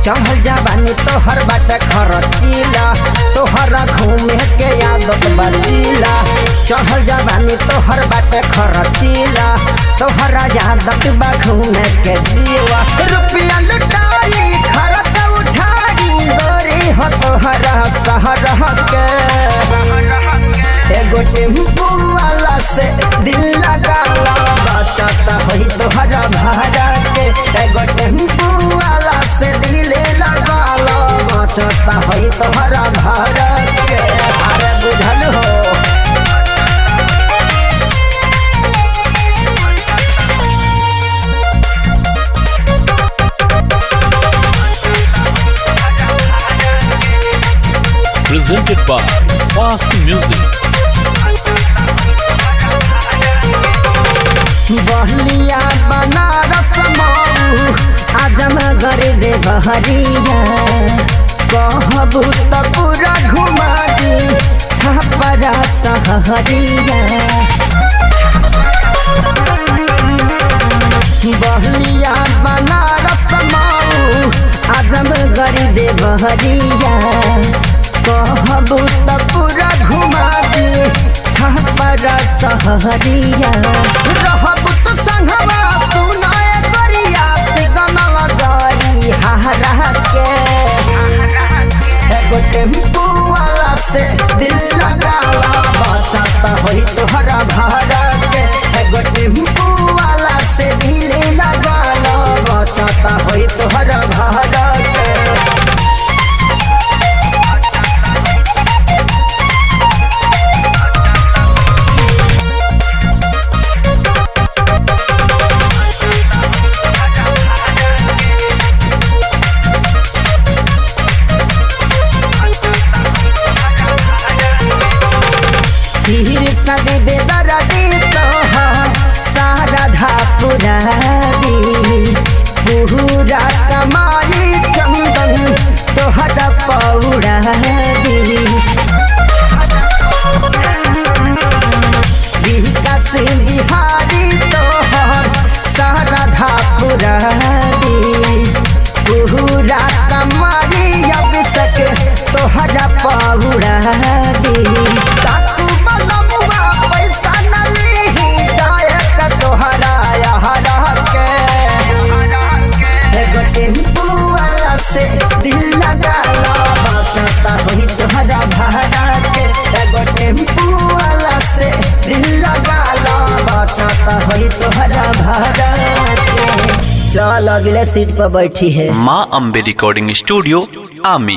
चढ़ल जवानी तोहर बाटे खरचीला, तोहरा घूमे के आदत बचीला। चढ़ल जवानी तोहर बाटे खरचीला, तोहरा आदत बा घूमे के जीवा। रुपया लुटाई खर्च उठाई गोरी हो तोहरा शहर के। एगो टेम्पू वाला से दिल लगाला, बचता होई तोहरा भाड़ा के। एगो टेम्पू वाला से दिल लगाला, बचता होई तोहरा भाड़ा के। अरे बुझल हो presented by Fast Music। बहलिया Banaras Mau Azamgarh देवहरिया, कहबू त पूरा घुमा दी छपरा सहरिया। बहलिया बनारस मऊ आजमगढ़ देवहरिया, कहबू त पूरा घुमा दी छपरा सहरिया। रहबू तो संघवा सुनाए गरिया सिगनल जारी हहरा के। एगो टेम्पू वाला से दिल लगाला, बचता होई तोहरा भाड़ा के। एगो टेम्पू वाला से दिल लगाला, बचता होई तोहरा भाड़ा के। धीर सदे बेदरदी तोहर सारा धापुरा दी, पूरा कमाई चंदन तोहरा पौड़ा दी। विकास बिहारी तोहर सारा धापुरा दी, पूरा कमाई अब सके तोहरा पौड़ा दी। दिल लगाला, बचता होई तोहरा भाड़ा के। एगो टेम्पू वाला से दिल लगाला, बचता होई तोहरा भाड़ा के। चल अगले सीट पर बैठी है। माँ अम्बे रिकॉर्डिंग स्टूडियो आमी।